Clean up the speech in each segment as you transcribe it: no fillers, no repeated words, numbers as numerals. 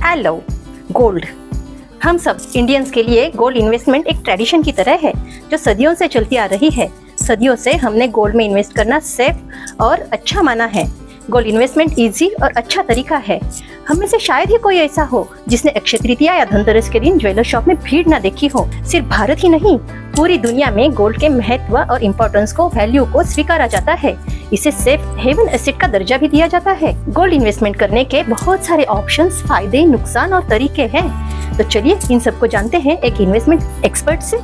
Hello gold. हम सब Indians के लिए गोल्ड इन्वेस्टमेंट एक ट्रेडिशन की तरह है जो सदियों से चलती आ रही है। सदियों से हमने गोल्ड में इन्वेस्ट करना सेफ और अच्छा माना है। गोल्ड इन्वेस्टमेंट इजी और अच्छा तरीका है। हम में से शायद ही कोई ऐसा हो जिसने अक्षय तृतीया या धनतेरस के दिन ज्वेलर शॉप में भीड़ ना देखी हो। सिर्फ भारत ही नहीं, पूरी दुनिया में गोल्ड के महत्व और इम्पोर्टेंस को, वैल्यू को स्वीकारा जाता है। इसे सेफ हेवन एसेट का दर्जा भी दिया जाता है। गोल्ड इन्वेस्टमेंट करने के बहुत सारे ऑप्शंस, फायदे, नुकसान और तरीके हैं। तो चलिए इन सबको जानते हैं एक इन्वेस्टमेंट एक्सपर्ट से।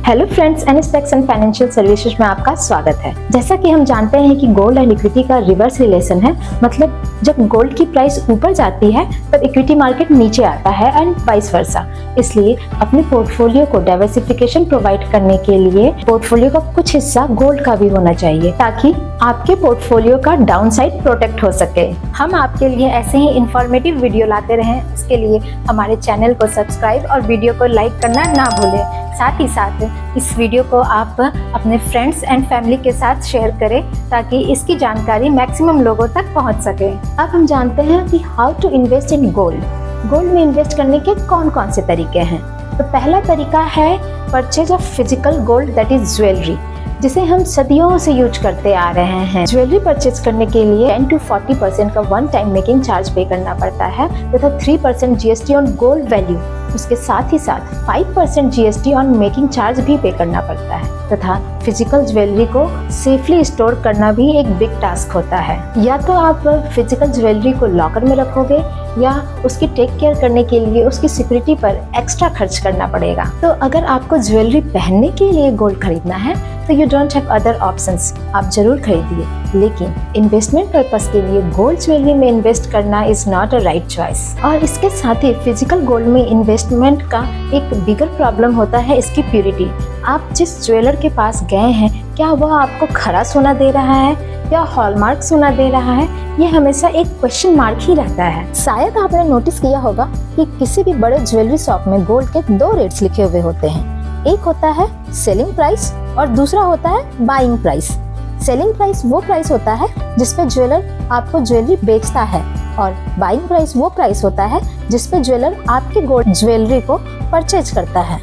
हेलो फ्रेंड्स, एनएसपेक्स एंड फाइनेंशियल सर्विसेज में आपका स्वागत है। जैसा कि हम जानते हैं कि गोल्ड और इक्विटी का रिवर्स रिलेशन है, मतलब जब गोल्ड की प्राइस ऊपर जाती है तब इक्विटी मार्केट नीचे आता है एंड वाइस वर्सा। इसलिए अपने पोर्टफोलियो को डाइवर्सिफिकेशन प्रोवाइड करने के लिए पोर्टफोलियो का कुछ हिस्सा गोल्ड का भी होना चाहिए ताकि आपके पोर्टफोलियो का डाउनसाइड प्रोटेक्ट हो सके। हम आपके लिए ऐसे ही इंफॉर्मेटिव वीडियो लाते रहें, इसके लिए हमारे चैनल को सब्सक्राइब और वीडियो को लाइक करना ना भूलें। साथ ही साथ इस वीडियो को आप अपने फ्रेंड्स एंड फैमिली के साथ शेयर करें ताकि इसकी जानकारी मैक्सिमम लोगों तक पहुंच सके। अब हम जानते हैं कि how to invest in gold. Gold में इन्वेस्ट करने के कौन कौन से तरीके हैं। तो पहला तरीका है purchase of physical gold, that is jewellery, जिसे हम सदियों से यूज करते आ रहे हैं। ज्वेलरी परचेज करने के लिए 10 to 40% का वन टाइम मेकिंग चार्ज पे करना पड़ता है तथा 3% GST ऑन गोल्ड वैल्यू। उसके साथ ही साथ 5% GST ऑन मेकिंग चार्ज भी पे करना पड़ता है तथा फिजिकल ज्वेलरी को सेफली स्टोर करना भी एक बिग टास्क होता है। या तो आप फिजिकल ज्वेलरी को लॉकर में रखोगे या उसकी टेक केयर करने के लिए उसकी सिक्योरिटी पर एक्स्ट्रा खर्च करना पड़ेगा। तो अगर आपको ज्वेलरी पहनने के लिए गोल्ड खरीदना है तो you don't have other options, आप जरूर खरीदिए। लेकिन इन्वेस्टमेंट पर्पस के लिए गोल्ड ज्वेलरी में इन्वेस्ट करना is not a right choice. और इसके साथ ही फिजिकल गोल्ड में इन्वेस्टमेंट का एक बिगर प्रॉब्लम होता है इसकी प्योरिटी। आप जिस ज्वेलर के पास गए हैं, क्या वह आपको खरा सोना दे रहा है या हॉलमार्क सोना दे रहा है, ये हमेशा एक क्वेश्चन मार्क ही रहता है। शायद आपने नोटिस किया होगा कि किसी भी बड़े ज्वेलरी शॉप में गोल्ड के 2 रेट्स लिखे हुए होते हैं। एक होता है सेलिंग प्राइस और दूसरा होता है बाइंग प्राइस। सेलिंग प्राइस वो प्राइस होता है जिसपे ज्वेलर आपको ज्वेलरी बेचता है और बाइंग प्राइस वो प्राइस होता है जिसपे ज्वेलर आपके गोल्ड ज्वेलरी को परचेज करता है।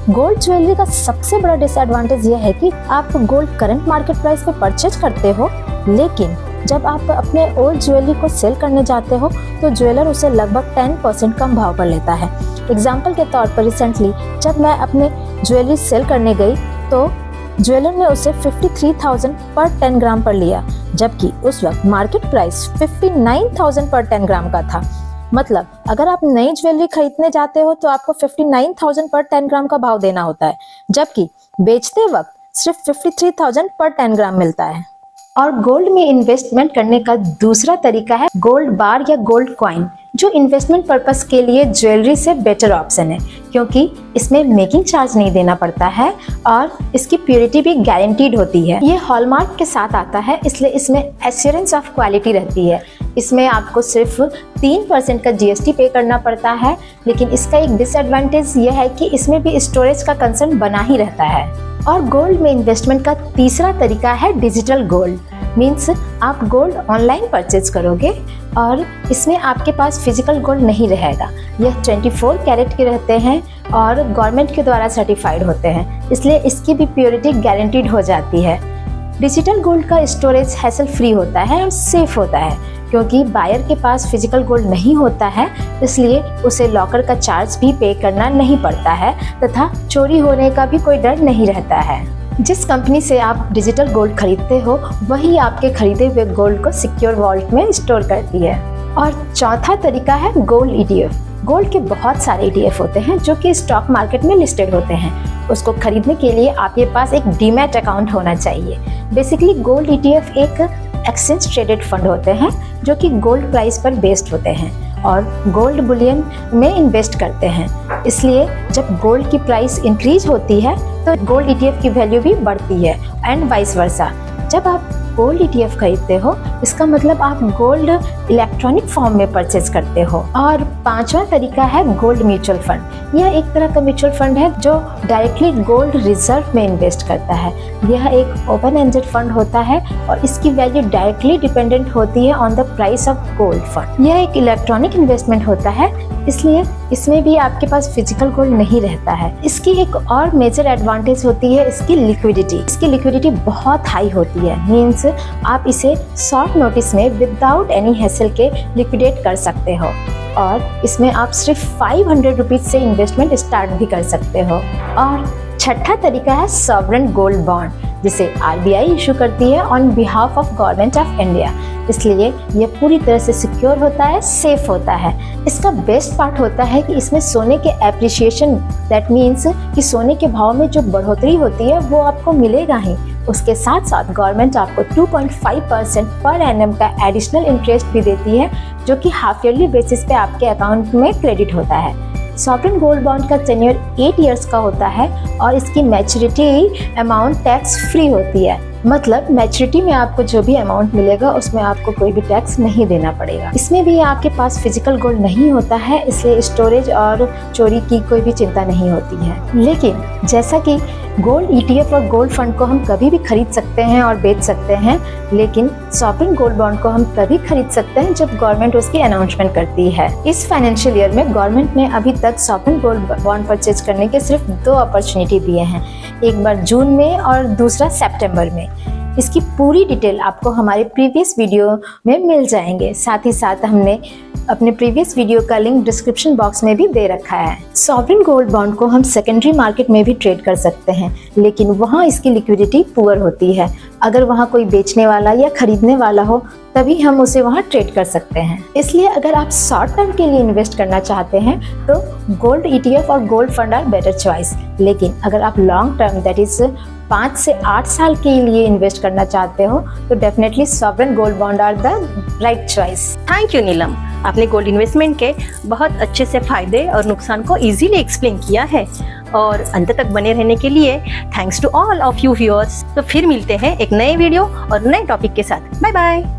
गोल्ड ज्वेलरी का सबसे बड़ा डिसएडवांटेज यह है कि आप गोल्ड करंट मार्केट प्राइस पे परचेज करते हो, लेकिन जब आप अपने ओल्ड ज्वेलरी को सेल करने जाते हो तो ज्वेलर उसे लगभग 10% कम भाव पर लेता है। एग्जाम्पल के तौर पर रिसेंटली जब मैं अपने ज्वेलरी सेल करने गई तो ज्वेलर ने उसे 53,000 पर 10 ग्राम पर लिया, जबकि उस वक्त मार्केट प्राइस 59,000 पर 10 ग्राम का था। मतलब अगर आप नई ज्वेलरी खरीदने जाते हो तो आपको 59,000 पर 10 ग्राम का भाव देना होता है, जबकि बेचते वक्त सिर्फ 53,000 पर 10 ग्राम मिलता है। और गोल्ड में इन्वेस्टमेंट करने का दूसरा तरीका है गोल्ड बार या गोल्ड कॉइन, जो इन्वेस्टमेंट पर्पस के लिए ज्वेलरी से बेटर ऑप्शन है क्योंकि इसमें मेकिंग चार्ज नहीं देना पड़ता है और इसकी प्योरिटी भी गारंटीड होती है। ये हॉलमार्क के साथ आता है, इसलिए इसमें एश्योरेंस ऑफ क्वालिटी रहती है। इसमें आपको सिर्फ 3% का GST पे करना पड़ता है, लेकिन इसका एक डिसएडवांटेज यह है कि इसमें भी स्टोरेज का कंसर्न बना ही रहता है। और गोल्ड में इन्वेस्टमेंट का तीसरा तरीका है डिजिटल गोल्ड, मीन्स आप गोल्ड ऑनलाइन परचेज करोगे और इसमें आपके पास फिजिकल गोल्ड नहीं रहेगा। यह 24 कैरेट के रहते हैं और गवर्नमेंट के द्वारा सर्टिफाइड होते हैं, इसलिए इसकी भी प्योरिटी गारंटीड हो जाती है। डिजिटल गोल्ड का स्टोरेज हैसल फ्री होता है और सेफ होता है क्योंकि बायर के पास फिजिकल गोल्ड नहीं होता है, इसलिए उसे लॉकर का चार्ज भी पे करना नहीं पड़ता है तथा चोरी होने का भी कोई डर नहीं रहता है। जिस कंपनी से आप डिजिटल गोल्ड खरीदते हो वही आपके खरीदे हुए गोल्ड को सिक्योर वॉल्ट में स्टोर करती है। और चौथा तरीका है गोल्ड ETF। गोल्ड के बहुत सारे ETF होते हैं जो कि स्टॉक मार्केट में लिस्टेड होते हैं। उसको खरीदने के लिए आपके पास एक डीमैट अकाउंट होना चाहिए। बेसिकली गोल्ड ETF एक एक्सचेंज ट्रेडेड फंड होते हैं जो कि गोल्ड प्राइस पर बेस्ड होते हैं और गोल्ड बुलियन में इन्वेस्ट करते हैं। इसलिए जब गोल्ड की प्राइस इंक्रीज होती है तो गोल्ड ETF की वैल्यू भी बढ़ती है एंड वाइस वर्सा। जब आप गोल्ड ETF खरीदते हो इसका मतलब आप गोल्ड इलेक्ट्रॉनिक फॉर्म में परचेज करते हो। और पांचवा तरीका है गोल्ड म्यूचुअल फंड। यह एक तरह का म्यूचुअल फंड है जो डायरेक्टली गोल्ड रिजर्व में इन्वेस्ट करता है। यह एक ओपन एंडेड फंड होता है और इसकी वैल्यू डायरेक्टली डिपेंडेंट होती है on the price of gold fund. यह एक इलेक्ट्रॉनिक इन्वेस्टमेंट होता है, इसलिए इसमें भी आपके पास फिजिकल गोल्ड नहीं रहता है। इसकी एक और मेजर एडवांटेज होती है इसकी लिक्विडिटी। इसकी लिक्विडिटी बहुत हाई होती है, मीन्स आप इसे शॉर्ट नोटिस में विदाउट एनी हैसल के लिक्विडेट कर सकते हो और इसमें आप सिर्फ 500 रुपीज से इन्वेस्टमेंट स्टार्ट भी कर सकते हो। और छठा तरीका है सॉवरेन गोल्ड बॉन्ड, जिसे RBI इशू करती है on behalf of government of India. इसलिए ये पूरी तरह से सिक्योर होता है, सेफ होता है। इसका बेस्ट पार्ट होता है कि इसमें सोने के एप्रिसिएशन, दैट मीन्स कि सोने के भाव में जो बढ़ोतरी होती है वो आपको मिलेगा ही। उसके साथ साथ गवर्नमेंट आपको 2.5% पर एनम का एडिशनल इंटरेस्ट भी देती है, जो कि हाफ ईयरली बेसिस पे आपके अकाउंट में क्रेडिट होता है। सॉवरेन गोल्ड बॉन्ड का टेन्योर 8 इयर्स का होता है और इसकी मैच्योरिटी अमाउंट टैक्स फ्री होती है। मतलब मैच्योरिटी में आपको जो भी अमाउंट मिलेगा उसमें आपको कोई भी टैक्स नहीं देना पड़ेगा। इसमें भी आपके पास फिजिकल गोल्ड नहीं होता है, इसलिए स्टोरेज और चोरी की कोई भी चिंता नहीं होती है। लेकिन जैसा कि गोल्ड ETF और गोल्ड फंड को हम कभी भी खरीद सकते हैं और बेच सकते हैं, लेकिन सॉवरेन गोल्ड बॉन्ड को हम तभी खरीद सकते हैं जब गवर्नमेंट उसकी अनाउंसमेंट करती है। इस फाइनेंशियल ईयर में गवर्नमेंट ने अभी तक सॉवरेन गोल्ड बॉन्ड परचेज करने के सिर्फ 2 अपॉर्चुनिटी दिए हैं, एक बार जून में और दूसरा सितंबर में। इसकी पूरी डिटेल आपको हमारे प्रीवियस वीडियो में मिल जाएंगे। साथ ही साथ हमने अपने प्रीवियस वीडियो का लिंक डिस्क्रिप्शन बॉक्स में भी दे रखा है। सॉवरेन गोल्ड बॉन्ड को हम सेकेंडरी मार्केट में भी ट्रेड कर सकते हैं, लेकिन वहाँ इसकी लिक्विडिटी पुअर होती है। अगर वहाँ कोई बेचने वाला या खरीदने वाला हो तभी हम उसे वहाँ ट्रेड कर सकते हैं। इसलिए अगर आप शॉर्ट टर्म के लिए इन्वेस्ट करना चाहते हैं तो गोल्ड ETF और gold fund are better choice. लेकिन अगर आप लॉन्ग टर्म, दैट इज 5 से 8 साल के लिए इन्वेस्ट करना चाहते हो तो definitely sovereign gold bond are the right choice. Thank you Neelam, आपने गोल्ड इन्वेस्टमेंट के बहुत अच्छे से फायदे और नुकसान को इजीली एक्सप्लेन किया है और अंत तक बने रहने के लिए thanks to all of you viewers. तो फिर मिलते हैं एक नए वीडियो और नए टॉपिक के साथ। Bye bye.